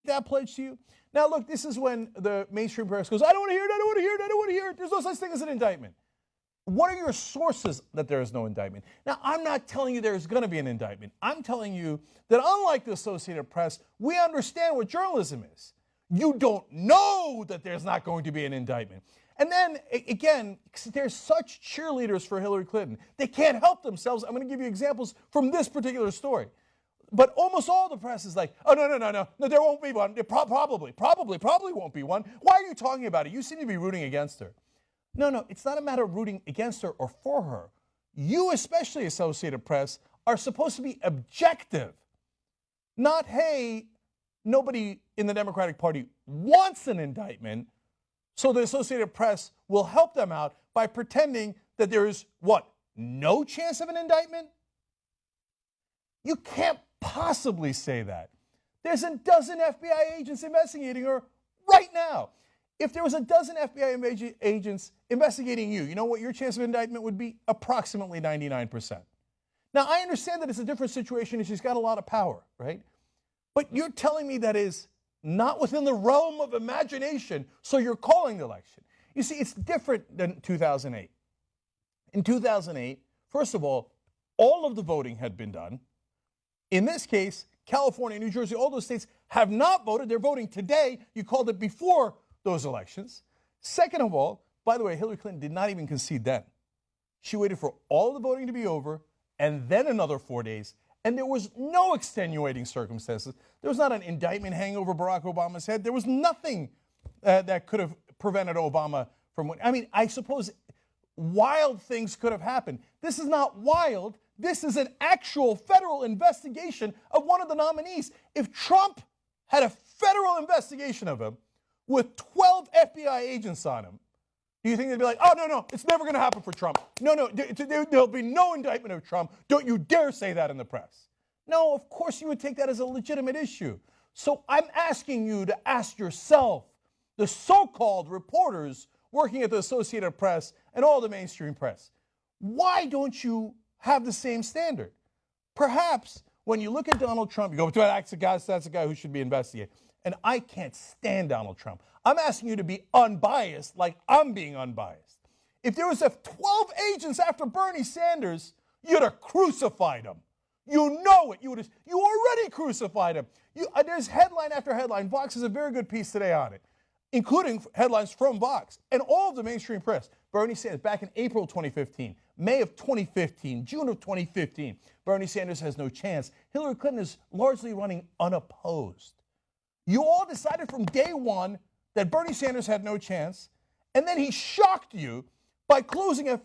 that pledge to you? Now, look, this is when the mainstream press goes, I don't want to hear it, I don't want to hear it, I don't want to hear it. There's no such thing as an indictment. What are your sources that there is no indictment? Now, I'm not telling you there's going to be an indictment. I'm telling you that unlike the Associated Press, we understand what journalism is. You don't know that there's not going to be an indictment. And then, again, there's such cheerleaders for Hillary Clinton. They can't help themselves. I'm going to give you examples from this particular story. But almost all the press is like, oh, no, there won't be one. Probably won't be one. Why are you talking about it? You seem to be rooting against her. No, it's not a matter of rooting against her or for her. You, especially Associated Press, are supposed to be objective. Not, hey, nobody in the Democratic Party wants an indictment, so the Associated Press will help them out by pretending that there is, what, no chance of an indictment? You can't possibly say that. There's a dozen FBI agents investigating her right now. If there was a dozen FBI agents investigating you, you know what your chance of indictment would be? Approximately 99%. Now, I understand that it's a different situation and she's got a lot of power, right? But you're telling me that is not within the realm of imagination, so you're calling the election. You see, it's different than 2008. In 2008, first of all of the voting had been done. In this case, California, New Jersey, all those states have not voted. They're voting today. You called it before those elections. Second of all, by the way, Hillary Clinton did not even concede then. She waited for all the voting to be over and then another 4 days, and there was no extenuating circumstances. There was not an indictment hanging over Barack Obama's head. There was nothing that could have prevented Obama from winning. I mean, I suppose wild things could have happened. This is not wild. This is an actual federal investigation of one of the nominees. If Trump had a federal investigation of him with 12 FBI agents on him, do you think they'd be like, oh, no, it's never going to happen for Trump. No, there'll be no indictment of Trump. Don't you dare say that in the press. No, of course you would take that as a legitimate issue. So I'm asking you to ask yourself, the so-called reporters working at the Associated Press and all the mainstream press, why don't you have the same standard? Perhaps when you look at Donald Trump, you go, that's a guy who should be investigated. And I can't stand Donald Trump. I'm asking you to be unbiased like I'm being unbiased. If there was 12 agents after Bernie Sanders, you'd have crucified him. You know it. You already crucified him. There's headline after headline. Vox has a very good piece today on it, including headlines from Vox and all of the mainstream press. Bernie Sanders, back in April 2015, May of 2015, June of 2015, Bernie Sanders has no chance. Hillary Clinton is largely running unopposed. You all decided from day one that Bernie Sanders had no chance, and then he shocked you by closing a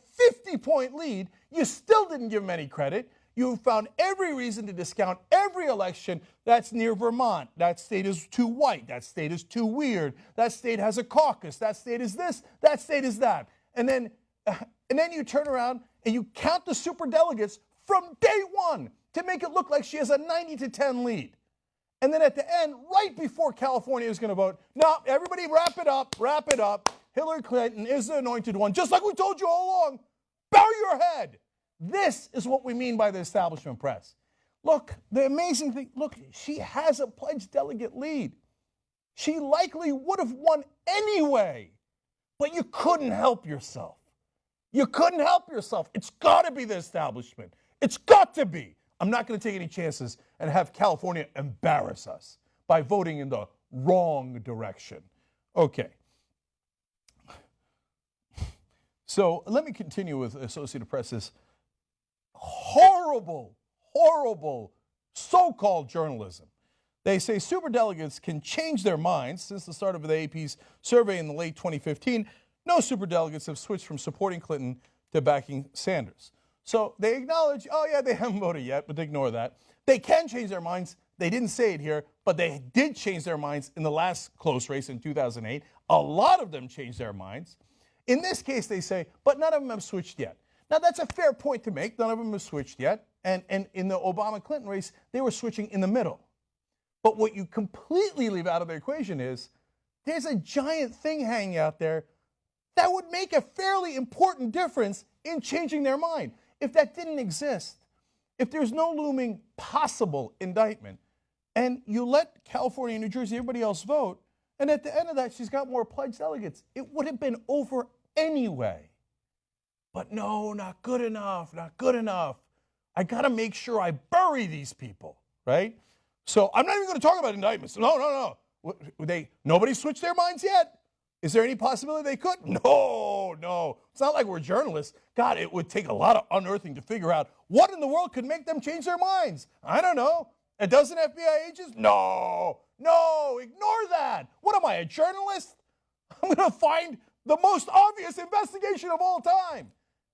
50-point lead. You still didn't give him any credit. You found every reason to discount every election that's near Vermont. That state is too white. That state is too weird. That state has a caucus. That state is this. That state is that. And then you turn around and you count the superdelegates from day one to make it look like she has a 90-10 lead. And then at the end, right before California is going to vote, no, everybody wrap it up. Hillary Clinton is the anointed one, just like we told you all along. Bow your head. This is what we mean by the establishment press. Look, the amazing thing, look, she has a pledged delegate lead. She likely would have won anyway, but you couldn't help yourself. You couldn't help yourself. It's got to be the establishment. It's got to be. I'm not going to take any chances and have California embarrass us by voting in the wrong direction. Okay. So let me continue with Associated Press's horrible so-called journalism. They say superdelegates can change their minds. Since the start of the AP's survey in the late 2015, no superdelegates have switched from supporting Clinton to backing Sanders. So they acknowledge, oh yeah, they haven't voted yet, but ignore that. They can change their minds. They didn't say it here, but they did change their minds in the last close race in 2008. A lot of them changed their minds. In this case, they say, but none of them have switched yet. Now, that's a fair point to make. None of them have switched yet. And in the Obama-Clinton race, they were switching in the middle. But what you completely leave out of the equation is there's a giant thing hanging out there that would make a fairly important difference in changing their mind. If that didn't exist, if there's no looming possible indictment, and you let California, New Jersey, everybody else vote, and at the end of that, she's got more pledged delegates. It would have been over anyway. But no, not good enough, not good enough. I got to make sure I bury these people, right? So I'm not even going to talk about indictments. No. Nobody switched their minds yet? Is there any possibility they could? No. It's not like we're journalists. God, it would take a lot of unearthing to figure out what in the world could make them change their minds. I don't know. A dozen FBI agents? No, ignore that. What am I, a journalist? I'm going to find the most obvious investigation of all time.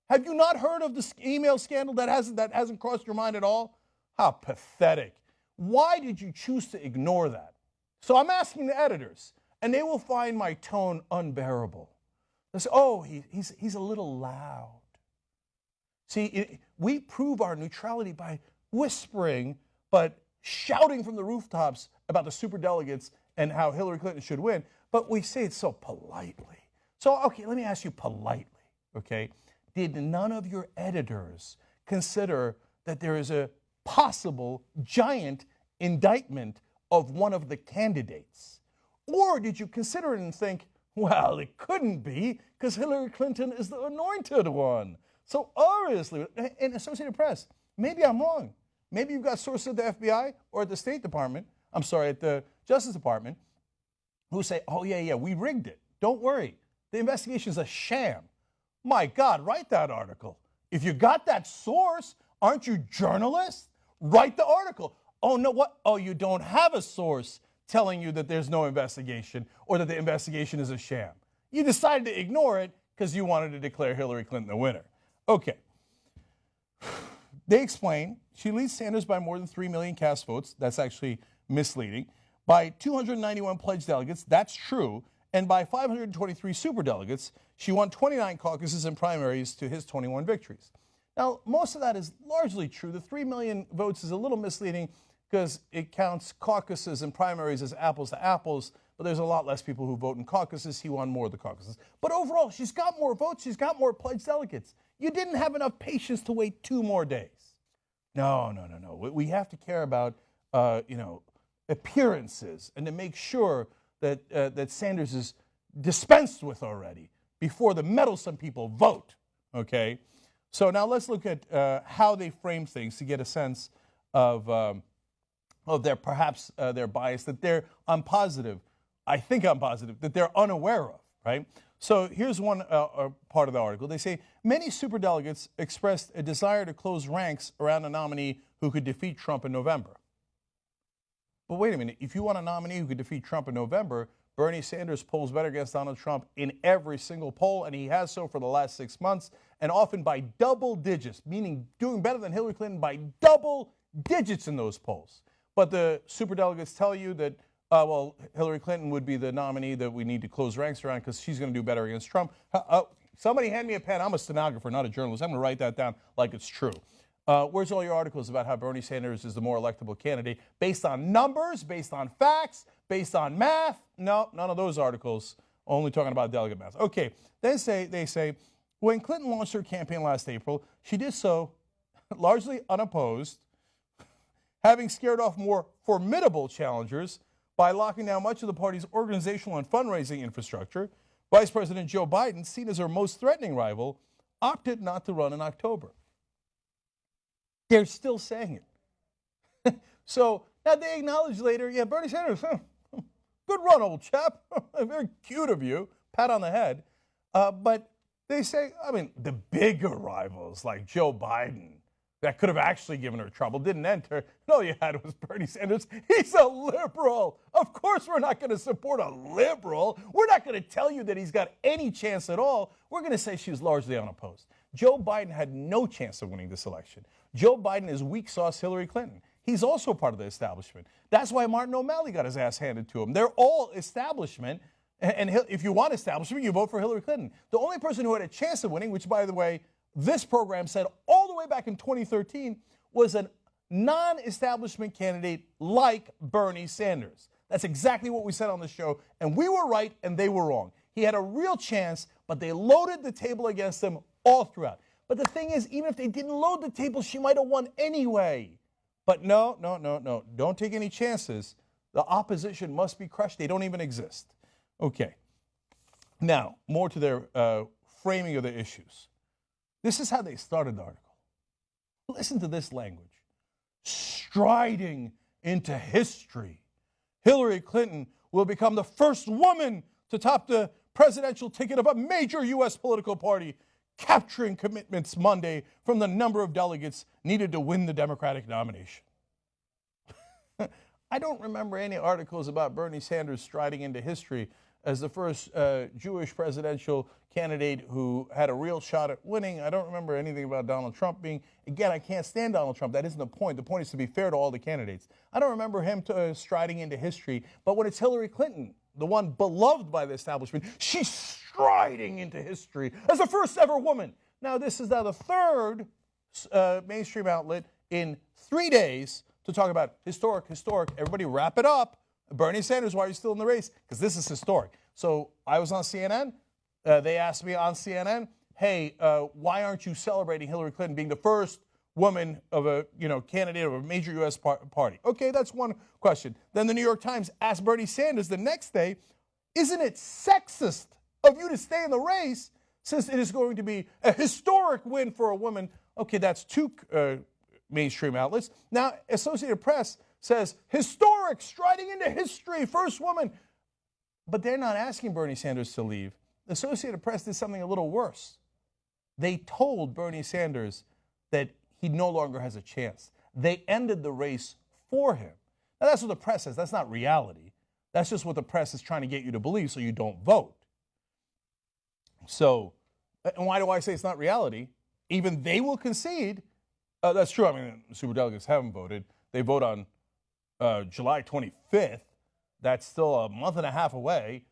Have you not heard of this email scandal that hasn't crossed your mind at all? How pathetic. Why did you choose to ignore that? So I'm asking the editors, and they will find my tone unbearable. They say, oh, he's a little loud. See, we prove our neutrality by whispering, but shouting from the rooftops about the superdelegates and how Hillary Clinton should win, but we say it so politely. So, okay, let me ask you politely, okay? Did none of your editors consider that there is a possible giant indictment of one of the candidates? Or did you consider it and think, well, it couldn't be because Hillary Clinton is the anointed one? So obviously, in Associated Press, maybe I'm wrong. Maybe you've got sources at the FBI or at the State Department, at the Justice Department, who say, oh, yeah, we rigged it. Don't worry. The investigation is a sham. My God, write that article. If you got that source, aren't you journalists? Write the article. Oh, no, what? Oh, you don't have a source telling you that there's no investigation or that the investigation is a sham. You decided to ignore it because you wanted to declare Hillary Clinton the winner. Okay. They explain she leads Sanders by more than 3 million cast votes. That's actually misleading. By 291 pledged delegates, that's true. And by 523 superdelegates, she won 29 caucuses and primaries to his 21 victories. Now, most of that is largely true. The 3 million votes is a little misleading because it counts caucuses and primaries as apples to apples, but there's a lot less people who vote in caucuses. He won more of the caucuses. But overall, she's got more votes. She's got more pledged delegates. You didn't have enough patience to wait 2 more days. No. We have to care about, appearances and to make sure that Sanders is dispensed with already before the meddlesome people vote, okay? So now let's look at how they frame things to get a sense of their bias, that I'm positive that they're unaware of, right? So here's one part of the article. They say, many superdelegates expressed a desire to close ranks around a nominee who could defeat Trump in November. But wait a minute, if you want a nominee who could defeat Trump in November, Bernie Sanders polls better against Donald Trump in every single poll, and he has so for the last 6 months, and often by double digits, meaning doing better than Hillary Clinton by double digits in those polls. But the superdelegates tell you that, Hillary Clinton would be the nominee that we need to close ranks around because she's going to do better against Trump. Somebody hand me a pen. I'm a stenographer, not a journalist. I'm going to write that down like it's true. Where's all your articles about how Bernie Sanders is the more electable candidate based on numbers, based on facts, based on math? No, none of those articles. Only talking about delegate math. Okay, they say, when Clinton launched her campaign last April, she did so largely unopposed, having scared off more formidable challengers by locking down much of the party's organizational and fundraising infrastructure. Vice President Joe Biden, seen as her most threatening rival, opted not to run in October. They're still saying it. So now they acknowledge later, yeah, Bernie Sanders, good run, old chap. Very cute of you. Pat on the head. But they say, the bigger rivals like Joe Biden that could have actually given her trouble didn't enter. And all you had was Bernie Sanders. He's a liberal. Of course we're not going to support a liberal. We're not going to tell you that he's got any chance at all. We're going to say she was largely unopposed. Joe Biden had no chance of winning this election. Joe Biden is weak sauce Hillary Clinton. He's also part of the establishment. That's why Martin O'Malley got his ass handed to him. They're all establishment. And if you want establishment, you vote for Hillary Clinton. The only person who had a chance of winning, which, by the way, this program said all the way back in 2013, was a non-establishment candidate like Bernie Sanders. That's exactly what we said on the show, and we were right and they were wrong. He had a real chance, but they loaded the table against him all throughout. But the thing is, even if they didn't load the table, she might have won anyway. But no, no, no, no. Don't take any chances. The opposition must be crushed. They don't even exist. Okay. Now, more to their framing of the issues. This is how they started the article. Listen to this language. Striding into history, Hillary Clinton will become the first woman to top the presidential ticket of a major U.S. political party, capturing commitments Monday from the number of delegates needed to win the Democratic nomination. I don't remember any articles about Bernie Sanders striding into history as the first Jewish presidential candidate who had a real shot at winning. I don't remember anything about Donald Trump being, again, I can't stand Donald Trump. That isn't the point. The point is to be fair to all the candidates. I don't remember him striding into history, but when it's Hillary Clinton, the one beloved by the establishment, she's striding into history as the first ever woman. Now, this is now the third mainstream outlet in 3 days to talk about historic. Everybody wrap it up. Bernie Sanders, why are you still in the race? Because this is historic. So I was on CNN. They asked me on CNN, hey, why aren't you celebrating Hillary Clinton being the first woman of a candidate of a major U.S. party? Okay, that's one question. Then the New York Times asked Bernie Sanders the next day, isn't it sexist of you to stay in the race since it is going to be a historic win for a woman? Okay, that's two mainstream outlets. Now, Associated Press says, historic, striding into history, first woman. But they're not asking Bernie Sanders to leave. The Associated Press did something a little worse. They told Bernie Sanders that he no longer has a chance. They ended the race for him. Now, that's what the press says. That's not reality. That's just what the press is trying to get you to believe so you don't vote. So, and why do I say it's not reality? Even they will concede. That's true. I mean, the superdelegates haven't voted. They vote on July 25th. That's still a month and a half away.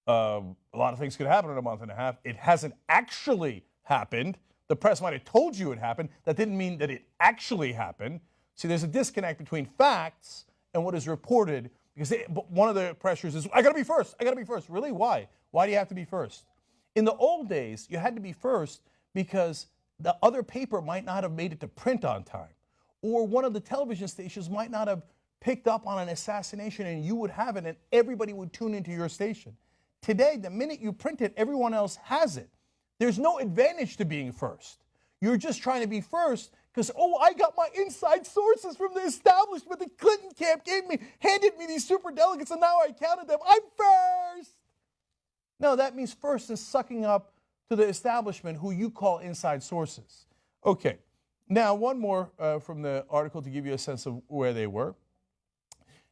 A lot of things could happen in a month and a half. It hasn't actually happened. The press might have told you it happened. That didn't mean that it actually happened. See, there's a disconnect between facts and what is reported, because one of the pressures is, I got to be first. I got to be first. Really? Why? Why do you have to be first? In the old days, you had to be first because the other paper might not have made it to print on time, or one of the television stations might not have picked up on an assassination and you would have it and everybody would tune into your station. Today, the minute you print it, everyone else has it. There's no advantage to being first. You're just trying to be first because, oh, I got my inside sources from the establishment. The Clinton camp handed me these super delegates, and now I counted them. I'm first. No, that means first is sucking up to the establishment who you call inside sources. Okay. Now, one more from the article to give you a sense of where they were.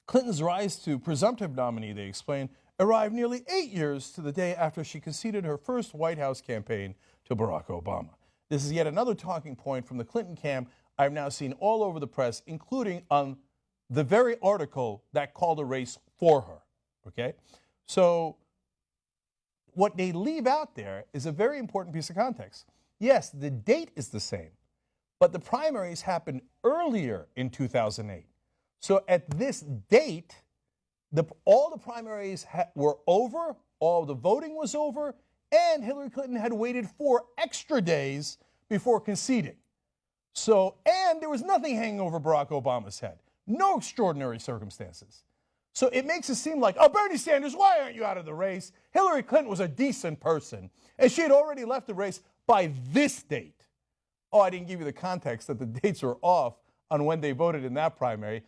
Clinton's rise to presumptive nominee, they explain, arrived nearly 8 years to the day after she conceded her first White House campaign to Barack Obama. This is yet another talking point from the Clinton camp I've now seen all over the press, including on the very article that called a race for her. Okay? So what they leave out there is a very important piece of context. Yes, the date is the same, but the primaries happened earlier in 2008. So at this date, all the primaries were over, all the voting was over, and Hillary Clinton had waited 4 extra days before conceding. So, and there was nothing hanging over Barack Obama's head. No extraordinary circumstances. So it makes it seem like, oh, Bernie Sanders, why aren't you out of the race? Hillary Clinton was a decent person, and she had already left the race by this date. Oh, I didn't give you the context that the dates were off on when they voted in that primary.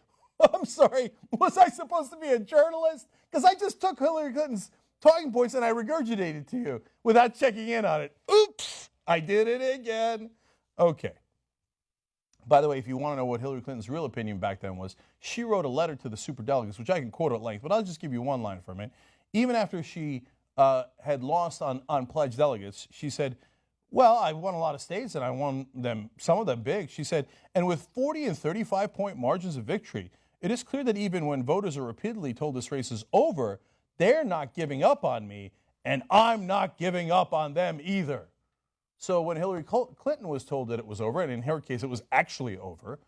I'm sorry, was I supposed to be a journalist? Because I just took Hillary Clinton's talking points and I regurgitated to you without checking in on it. Oops, I did it again. Okay. By the way, if you want to know what Hillary Clinton's real opinion back then was, she wrote a letter to the superdelegates, which I can quote at length, but I'll just give you one line from it. Even after she had lost on pledged delegates, she said, well, I won a lot of states and I won them, some of them big. She said, and with 40 and 35-point margins of victory, it is clear that even when voters are repeatedly told this race is over, they're not giving up on me, and I'm not giving up on them either. So when Hillary Clinton was told that it was over, and in her case it was actually over,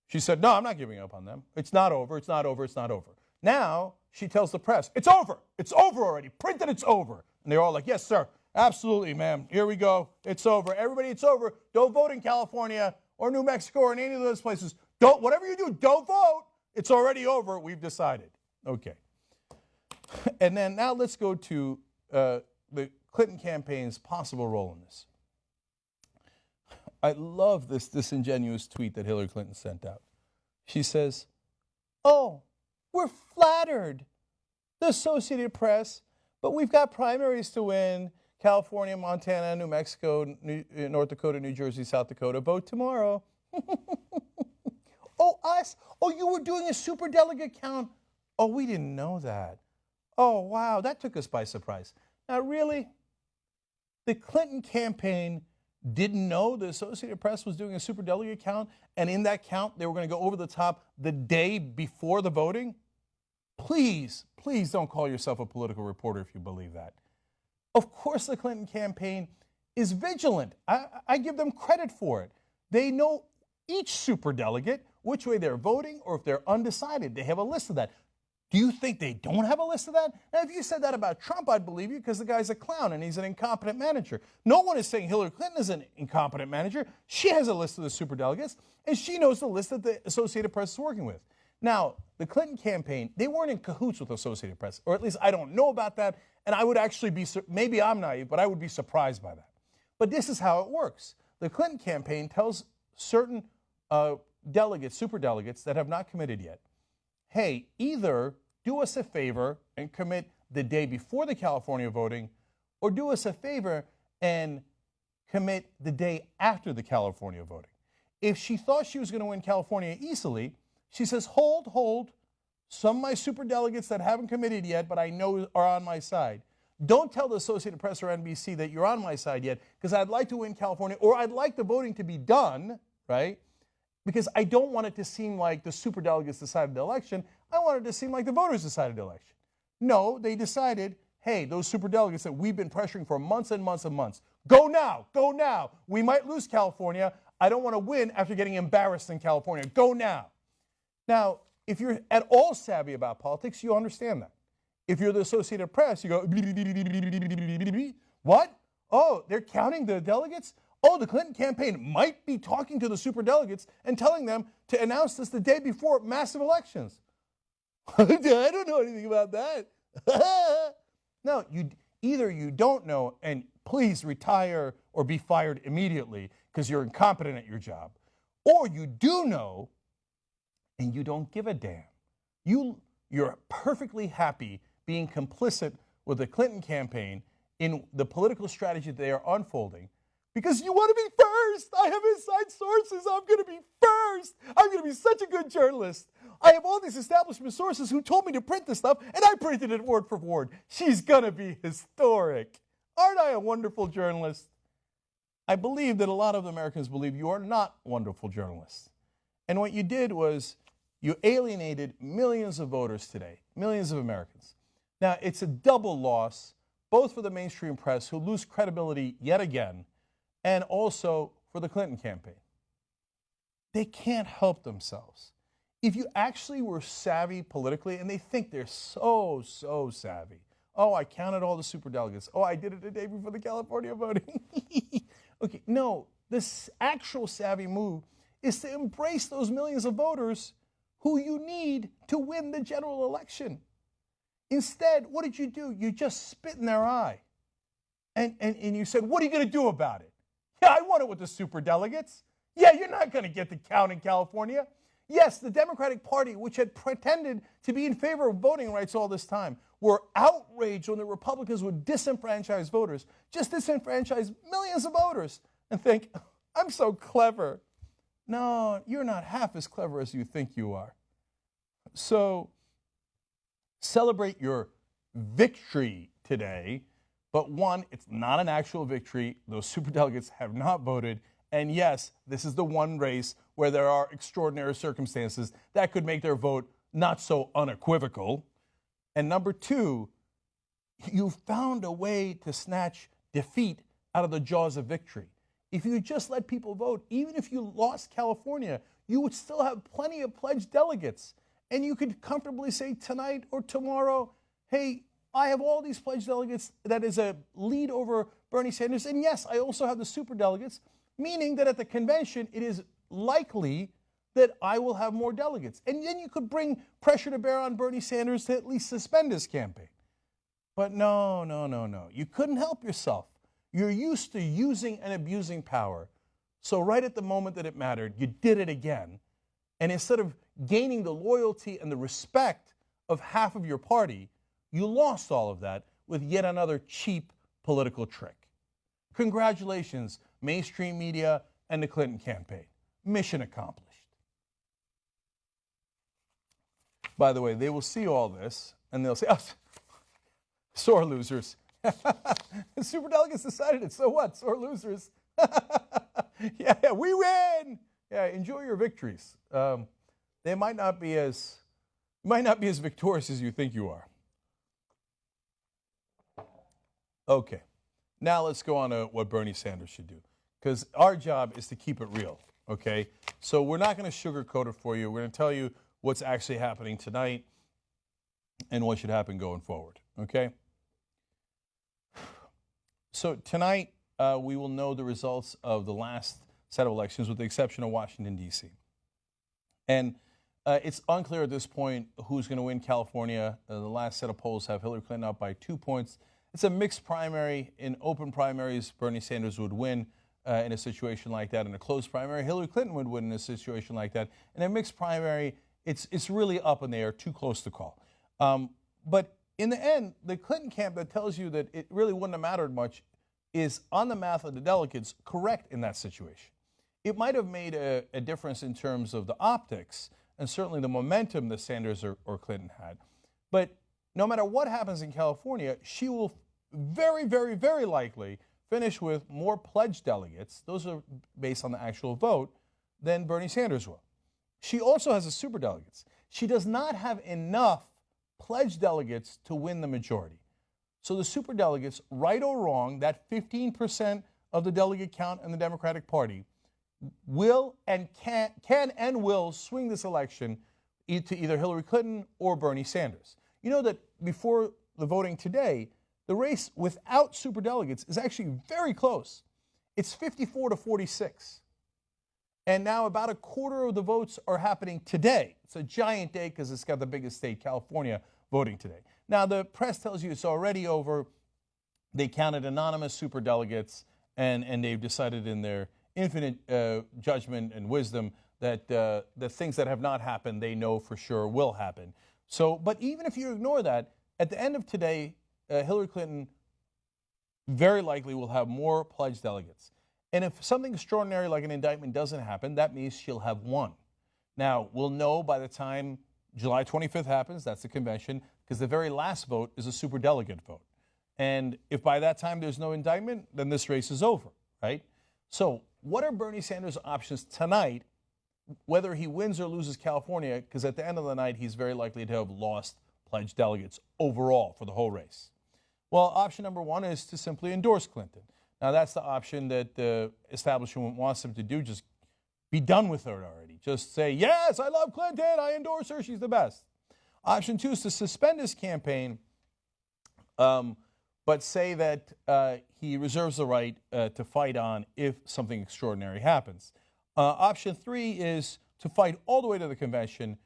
she said, no, I'm not giving up on them. It's not over, it's not over, it's not over. Now she tells the press, it's over already, print that it's over. And they're all like, yes, sir, absolutely, ma'am, here we go, it's over. Everybody, it's over. Don't vote in California or New Mexico or in any of those places. Don't, whatever you do, don't vote. It's already over. We've decided. Okay. And then now let's go to the Clinton campaign's possible role in this. I love this disingenuous tweet that Hillary Clinton sent out. She says, "Oh, we're flattered, the Associated Press, but we've got primaries to win. California, Montana, New Mexico, North Dakota, New Jersey, South Dakota. Vote tomorrow." Oh, us? Oh, you were doing a superdelegate count? Oh, we didn't know that. Oh, wow, that took us by surprise. Now, really? The Clinton campaign didn't know the Associated Press was doing a superdelegate count, and in that count, they were going to go over the top the day before the voting? Please, please don't call yourself a political reporter if you believe that. Of course, the Clinton campaign is vigilant. I give them credit for it. They know each superdelegate, which way they're voting, or if they're undecided. They have a list of that. Do you think they don't have a list of that? Now, if you said that about Trump, I'd believe you because the guy's a clown and he's an incompetent manager. No one is saying Hillary Clinton is an incompetent manager. She has a list of the superdelegates, and she knows the list that the Associated Press is working with. Now, the Clinton campaign, they weren't in cahoots with the Associated Press, or at least I don't know about that, and I would actually be, maybe I'm naive, but I would be surprised by that. But this is how it works. The Clinton campaign tells certain delegates, superdelegates that have not committed yet, hey, either do us a favor and commit the day before the California voting, or do us a favor and commit the day after the California voting. If she thought she was going to win California easily, she says, hold. Some of my superdelegates that haven't committed yet, but I know are on my side. Don't tell the Associated Press or NBC that you're on my side yet, because I'd like to win California, or I'd like the voting to be done, right? Because I don't want it to seem like the superdelegates decided the election. I want it to seem like the voters decided the election. No, they decided, hey, those superdelegates that we've been pressuring for months and months and months, go now. We might lose California. I don't want to win after getting embarrassed in California. Go now. Now, if you're at all savvy about politics, you understand that. If you're the Associated Press, you go, what? Oh, they're counting the delegates? Oh, the Clinton campaign might be talking to the superdelegates and telling them to announce this the day before massive elections. I don't know anything about that. No, either you don't know, and please retire or be fired immediately because you're incompetent at your job, or you do know and you don't give a damn. You're perfectly happy being complicit with the Clinton campaign in the political strategy they are unfolding because you want to be first. I have inside sources. I'm going to be first. I'm going to be such a good journalist. I have all these establishment sources who told me to print this stuff, and I printed it word for word. She's going to be historic. Aren't I a wonderful journalist? I believe that a lot of Americans believe you are not wonderful journalists. And what you did was you alienated millions of voters today, millions of Americans. Now, it's a double loss, both for the mainstream press, who lose credibility yet again, and also for the Clinton campaign. They can't help themselves. If you actually were savvy politically, and they think they're so savvy. Oh, I counted all the superdelegates. Oh, I did it the day before the California voting. Okay, no, this actual savvy move is to embrace those millions of voters who you need to win the general election. Instead, what did you do? You just spit in their eye. And you said, what are you going to do about it? Yeah, I won it with the superdelegates. Yeah, you're not going to get the count in California. Yes, the Democratic Party, which had pretended to be in favor of voting rights all this time, were outraged when the Republicans would disenfranchise voters, just disenfranchise millions of voters, and think, I'm so clever. No, you're not half as clever as you think you are. So celebrate your victory today, but one, it's not an actual victory. Those superdelegates have not voted. And yes, this is the one race where there are extraordinary circumstances that could make their vote not so unequivocal. And number two, you found a way to snatch defeat out of the jaws of victory. If you just let people vote, even if you lost California, you would still have plenty of pledged delegates. And you could comfortably say tonight or tomorrow, hey, I have all these pledged delegates. That is a lead over Bernie Sanders. And yes, I also have the superdelegates, meaning that at the convention, it is likely that I will have more delegates. And then you could bring pressure to bear on Bernie Sanders to at least suspend his campaign. But no, no, no, no. You couldn't help yourself. You're used to using and abusing power. So right at the moment that it mattered, you did it again. And instead of gaining the loyalty and the respect of half of your party, you lost all of that with yet another cheap political trick. Congratulations, mainstream media and the Clinton campaign. Mission accomplished. By the way, they will see all this and they'll say, oh, sore losers. The superdelegates decided it, so what? Sore losers. Yeah, we win. Yeah, enjoy your victories. They might not be as victorious as you think you are. Okay, now let's go on to what Bernie Sanders should do, because our job is to keep it real. Okay, so we're not going to sugarcoat it for you. We're going to tell you what's actually happening tonight and what should happen going forward. Okay. So tonight we will know the results of the last set of elections, with the exception of Washington, D.C. And it's unclear at this point who's going to win California. The last set of polls have Hillary Clinton up by 2 points. It's a mixed primary. In open primaries, Bernie Sanders would win in a situation like that. In a closed primary, Hillary Clinton would win in a situation like that. In a mixed primary, it's really up in the air, too close to call. But in the end, the Clinton camp that tells you that it really wouldn't have mattered much is, on the math of the delegates, correct in that situation. It might have made a difference in terms of the optics and certainly the momentum that Sanders or Clinton had. But no matter what happens in California, she will very, very, very likely finish with more pledged delegates, those are based on the actual vote, than Bernie Sanders will. She also has a superdelegates. She does not have enough pledged delegates to win the majority. So the superdelegates, right or wrong, that 15% of the delegate count in the Democratic Party, will and can and will swing this election to either Hillary Clinton or Bernie Sanders. You know that before the voting today, the race without superdelegates is actually very close. It's 54 to 46. And now about a quarter of the votes are happening today. It's a giant day because it's got the biggest state, California, voting today. Now, the press tells you it's already over. They counted anonymous superdelegates, and they've decided in their infinite judgment and wisdom that the things that have not happened, they know for sure will happen. So, but even if you ignore that, at the end of today, Hillary Clinton very likely will have more pledged delegates. And if something extraordinary like an indictment doesn't happen, that means she'll have won. Now, we'll know by the time July 25th happens, that's the convention, because the very last vote is a superdelegate vote. And if by that time there's no indictment, then this race is over, right? So what are Bernie Sanders' options tonight, whether he wins or loses California? Because at the end of the night, he's very likely to have lost pledged delegates overall for the whole race. Well, option number one is to simply endorse Clinton. Now, that's the option that the establishment wants him to do. Just be done with her already. Just say, yes, I love Clinton. I endorse her. She's the best. Option two is to suspend his campaign, but say that he reserves the right to fight on if something extraordinary happens. Option three is to fight all the way to the convention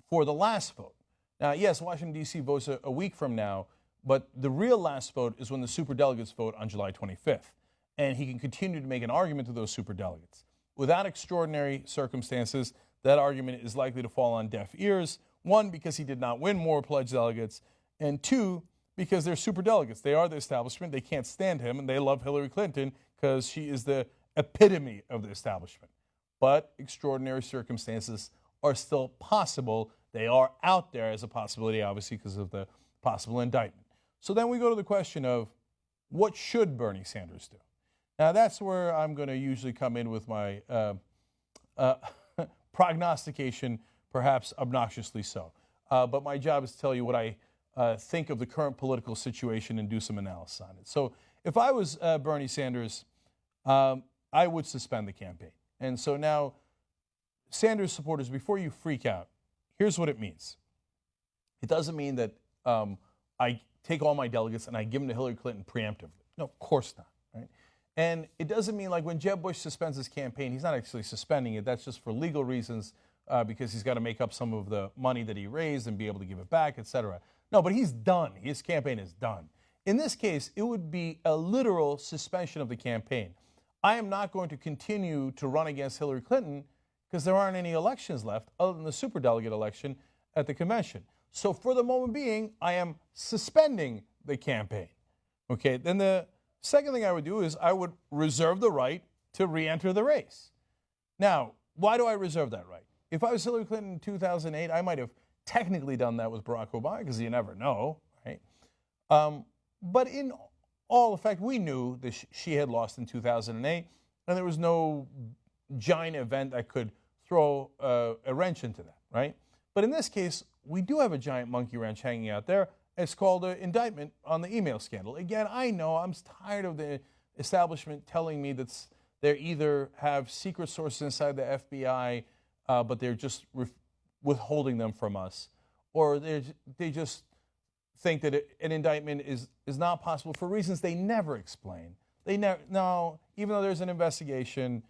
for the last vote. Now, yes, Washington, D.C. votes a week from now, but the real last vote is when the superdelegates vote on July 25th. And he can continue to make an argument to those superdelegates. Without extraordinary circumstances, that argument is likely to fall on deaf ears. One, because he did not win more pledged delegates, and two, because they're superdelegates. They are the establishment. They can't stand him, and they love Hillary Clinton because she is the epitome of the establishment. But extraordinary circumstances are still possible. They are out there as a possibility, obviously, because of the possible indictment. So then we go to the question of, what should Bernie Sanders do? Now, that's where I'm going to usually come in with my prognostication, perhaps obnoxiously so. But my job is to tell you what I think of the current political situation and do some analysis on it. So if I was Bernie Sanders, I would suspend the campaign. And so now, Sanders supporters, before you freak out, here's what it means. It doesn't mean that I take all my delegates and I give them to Hillary Clinton preemptively. No, of course not. Right? And it doesn't mean like when Jeb Bush suspends his campaign, he's not actually suspending it. That's just for legal reasons because he's got to make up some of the money that he raised and be able to give it back, etc. No, but he's done. His campaign is done. In this case, it would be a literal suspension of the campaign. I am not going to continue to run against Hillary Clinton because there aren't any elections left other than the superdelegate election at the convention. So for the moment being, I am suspending the campaign. Okay, then the second thing I would do is I would reserve the right to re-enter the race. Now, why do I reserve that right? If I was Hillary Clinton in 2008, I might have technically done that with Barack Obama, because you never know, right? But in all effect, we knew that she had lost in 2008, and there was no giant event that could throw a wrench into that, right? But in this case, we do have a giant monkey wrench hanging out there. It's called an indictment on the email scandal. Again, I know I'm tired of the establishment telling me that they either have secret sources inside the FBI, but they're just withholding them from us, or they just think that an indictment is not possible for reasons they never explain. No, even though there's an investigation,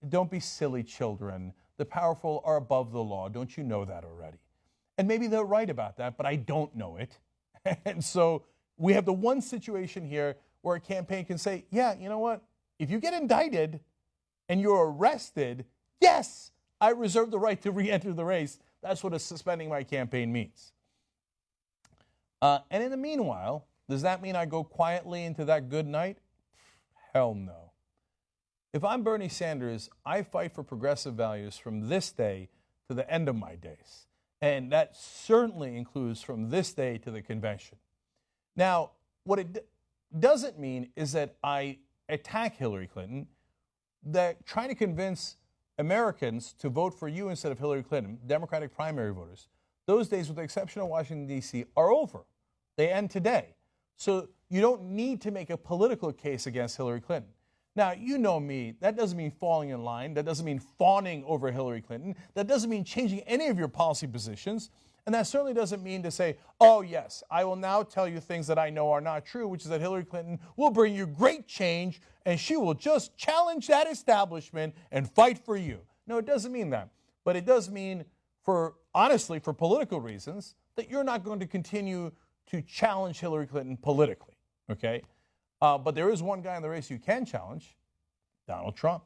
don't be silly children. The powerful are above the law. Don't you know that already? And maybe they're right about that, but I don't know it. And so we have the one situation here where a campaign can say, yeah, you know what? If you get indicted and you're arrested, yes, I reserve the right to re-enter the race. That's what suspending my campaign means. And in the meanwhile, does that mean I go quietly into that good night? Hell no. If I'm Bernie Sanders, I fight for progressive values from this day to the end of my days. And that certainly includes from this day to the convention. Now, what it doesn't mean is that I attack Hillary Clinton, that trying to convince Americans to vote for you instead of Hillary Clinton, Democratic primary voters, those days, with the exception of Washington, D.C., are over. They end today. So you don't need to make a political case against Hillary Clinton. Now, you know me. That doesn't mean falling in line. That doesn't mean fawning over Hillary Clinton. That doesn't mean changing any of your policy positions. And that certainly doesn't mean to say, oh, yes, I will now tell you things that I know are not true, which is that Hillary Clinton will bring you great change and she will just challenge that establishment and fight for you. No, it doesn't mean that. But it does mean, honestly, for political reasons, that you're not going to continue to challenge Hillary Clinton politically, okay? But there is one guy in the race you can challenge, Donald Trump.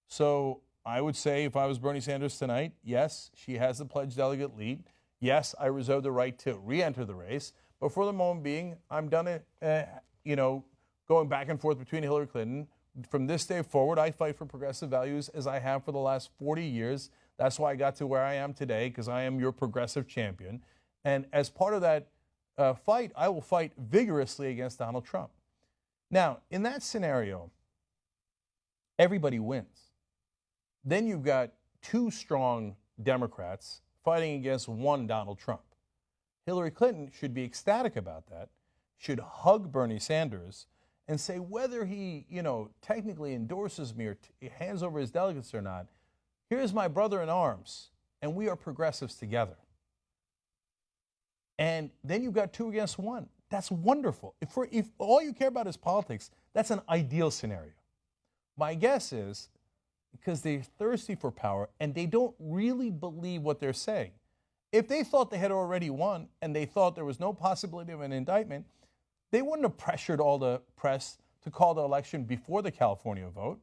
So I would say if I was Bernie Sanders tonight, yes, she has the pledged delegate lead. Yes, I reserve the right to re-enter the race. But for the moment being, I'm done going back and forth between Hillary Clinton. From this day forward, I fight for progressive values as I have for the last 40 years. That's why I got to where I am today, because I am your progressive champion. And as part of that fight, I will fight vigorously against Donald Trump. Now, in that scenario, everybody wins. Then you've got two strong Democrats fighting against one Donald Trump. Hillary Clinton should be ecstatic about that, should hug Bernie Sanders and say whether he, technically endorses me or hands over his delegates or not, here's my brother in arms, and we are progressives together. And then you've got two against one. That's wonderful. If all you care about is politics, that's an ideal scenario. My guess is because they're thirsty for power and they don't really believe what they're saying. If they thought they had already won and they thought there was no possibility of an indictment, they wouldn't have pressured all the press to call the election before the California vote.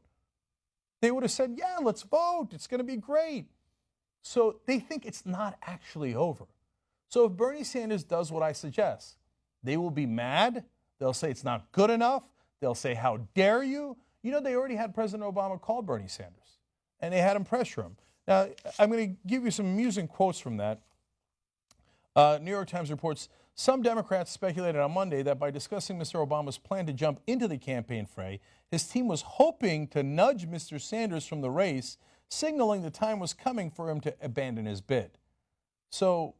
They would have said, yeah, let's vote. It's going to be great. So they think it's not actually over. So if Bernie Sanders does what I suggest, they will be mad. They'll say it's not good enough. They'll say, how dare you? They already had President Obama call Bernie Sanders, and they had him pressure him. Now, I'm going to give you some amusing quotes from that. New York Times reports, some Democrats speculated on Monday that by discussing Mr. Obama's plan to jump into the campaign fray, his team was hoping to nudge Mr. Sanders from the race, signaling the time was coming for him to abandon his bid. So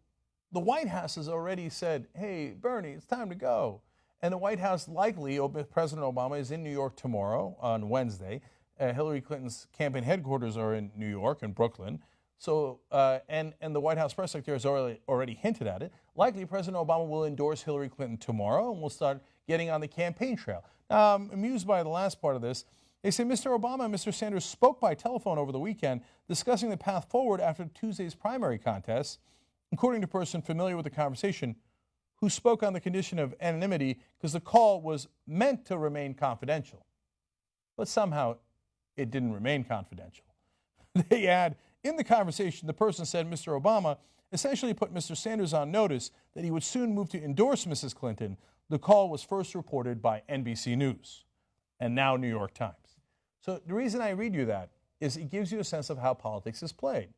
the White House has already said, hey, Bernie, it's time to go. And the White House likely, President Obama is in New York tomorrow on Wednesday. Hillary Clinton's campaign headquarters are in New York and Brooklyn. So, and the White House press secretary has already hinted at it. Likely, President Obama will endorse Hillary Clinton tomorrow, and we'll start getting on the campaign trail. Now, I'm amused by the last part of this. They say Mr. Obama and Mr. Sanders spoke by telephone over the weekend, discussing the path forward after Tuesday's primary contest, according to a person familiar with the conversation, who spoke on the condition of anonymity because the call was meant to remain confidential. But somehow it didn't remain confidential. They add, in the conversation, the person said Mr. Obama essentially put Mr. Sanders on notice that he would soon move to endorse Mrs. Clinton. The call was first reported by NBC News and now New York Times. So the reason I read you that is it gives you a sense of how politics is played.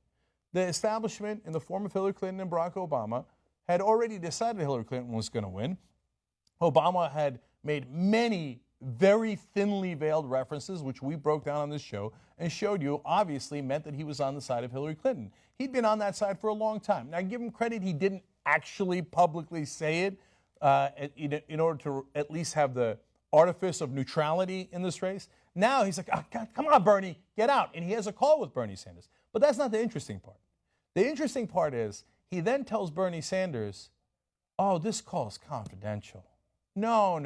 The establishment in the form of Hillary Clinton and Barack Obama had already decided Hillary Clinton was going to win. Obama had made many very thinly veiled references, which we broke down on this show and showed you obviously meant that he was on the side of Hillary Clinton. He'd been on that side for a long time. Now, give him credit, he didn't actually publicly say it in order to at least have the artifice of neutrality in this race. Now he's like, oh, God, come on, Bernie, get out. And he has a call with Bernie Sanders. But that's not the interesting part. The interesting part is he then tells Bernie Sanders, oh, this call is confidential. No.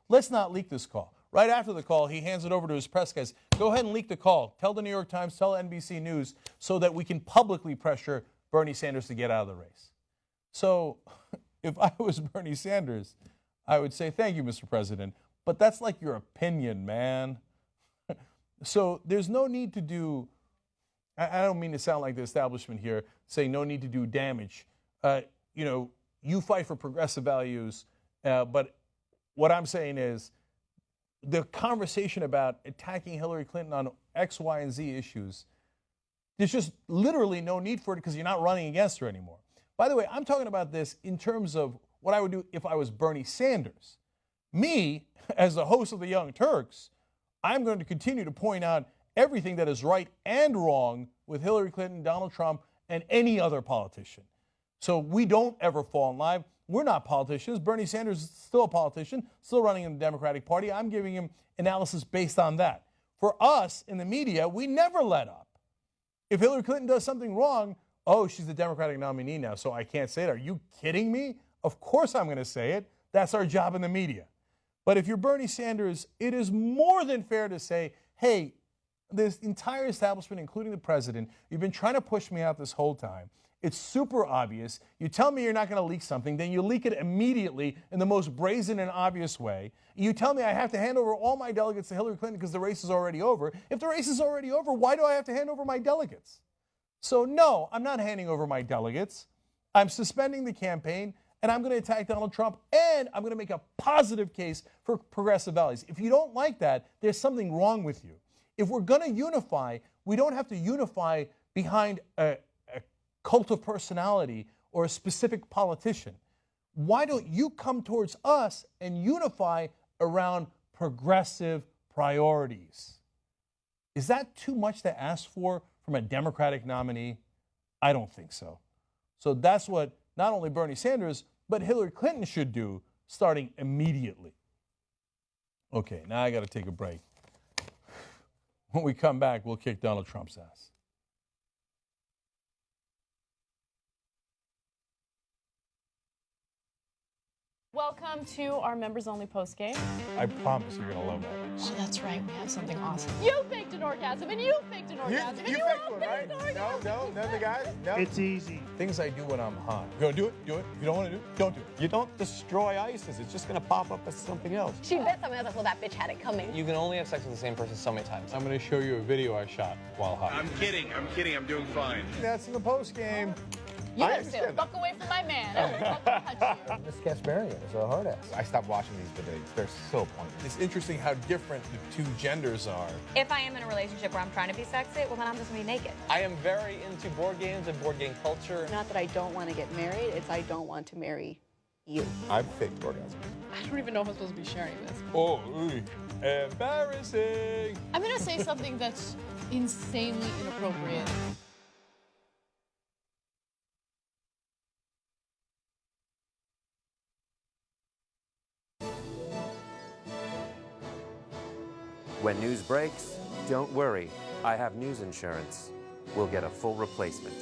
Let's not leak this call. Right after the call, he hands it over to his press guys. Go ahead and leak the call. Tell the New York Times, tell NBC News, so that we can publicly pressure Bernie Sanders to get out of the race. So if I was Bernie Sanders, I would say, thank you, Mr. President, but that's like your opinion, man. So there's no need to do, I don't mean to sound like the establishment here, saying no need to do damage. You fight for progressive values, but what I'm saying is the conversation about attacking Hillary Clinton on X, Y, and Z issues, there's just literally no need for it because you're not running against her anymore. By the way, I'm talking about this in terms of what I would do if I was Bernie Sanders. Me, as the host of the Young Turks, I'm going to continue to point out everything that is right and wrong with Hillary Clinton, Donald Trump, and any other politician. So we don't ever fall in line. We're not politicians. Bernie Sanders is still a politician, still running in the Democratic Party. I'm giving him analysis based on that. For us in the media, we never let up. If Hillary Clinton does something wrong, oh, she's the Democratic nominee now, so I can't say it. Are you kidding me? Of course I'm going to say it. That's our job in the media. But if you're Bernie Sanders, it is more than fair to say, hey, this entire establishment, including the president, you've been trying to push me out this whole time. It's super obvious. You tell me you're not going to leak something, then you leak it immediately in the most brazen and obvious way. You tell me I have to hand over all my delegates to Hillary Clinton because the race is already over. If the race is already over, why do I have to hand over my delegates? So no, I'm not handing over my delegates. I'm suspending the campaign, and I'm going to attack Donald Trump, and I'm going to make a positive case for progressive values. If you don't like that, there's something wrong with you. If we're going to unify, we don't have to unify behind a cult of personality or a specific politician. Why don't you come towards us and unify around progressive priorities? Is that too much to ask for from a Democratic nominee? I don't think so. So that's what not only Bernie Sanders, but Hillary Clinton should do starting immediately. Okay, now I got to take a break. When we come back, we'll kick Donald Trump's ass. Welcome to our members-only postgame. I promise you're going to love that. Oh, that's right. We have something awesome. You faked an orgasm, and you faked an orgasm, and you faked one, right? No, none of the guys? No. It's easy. Things I do when I'm high. You want to do it? Do it. If you don't want to do it, don't do it. You don't destroy ISIS. It's just going to pop up as something else. She bet someone else, well, that bitch had it coming. You can only have sex with the same person so many times. I'm going to show you a video I shot while high. I'm kidding. I'm doing fine. That's in the post game. You better stay the fuck away from my man. I will fucking touch you. Miss Kasparian is a hard ass. I stopped watching these debates. They're so pointless. It's interesting how different the two genders are. If I am in a relationship where I'm trying to be sexy, well, then I'm just going to be naked. I am very into board games and board game culture. Not that I don't want to get married, it's I don't want to marry you. I've faked orgasms. I don't even know if I'm supposed to be sharing this. Oh, embarrassing. I'm going to say something that's insanely inappropriate. When news breaks, don't worry. I have news insurance. We'll get a full replacement.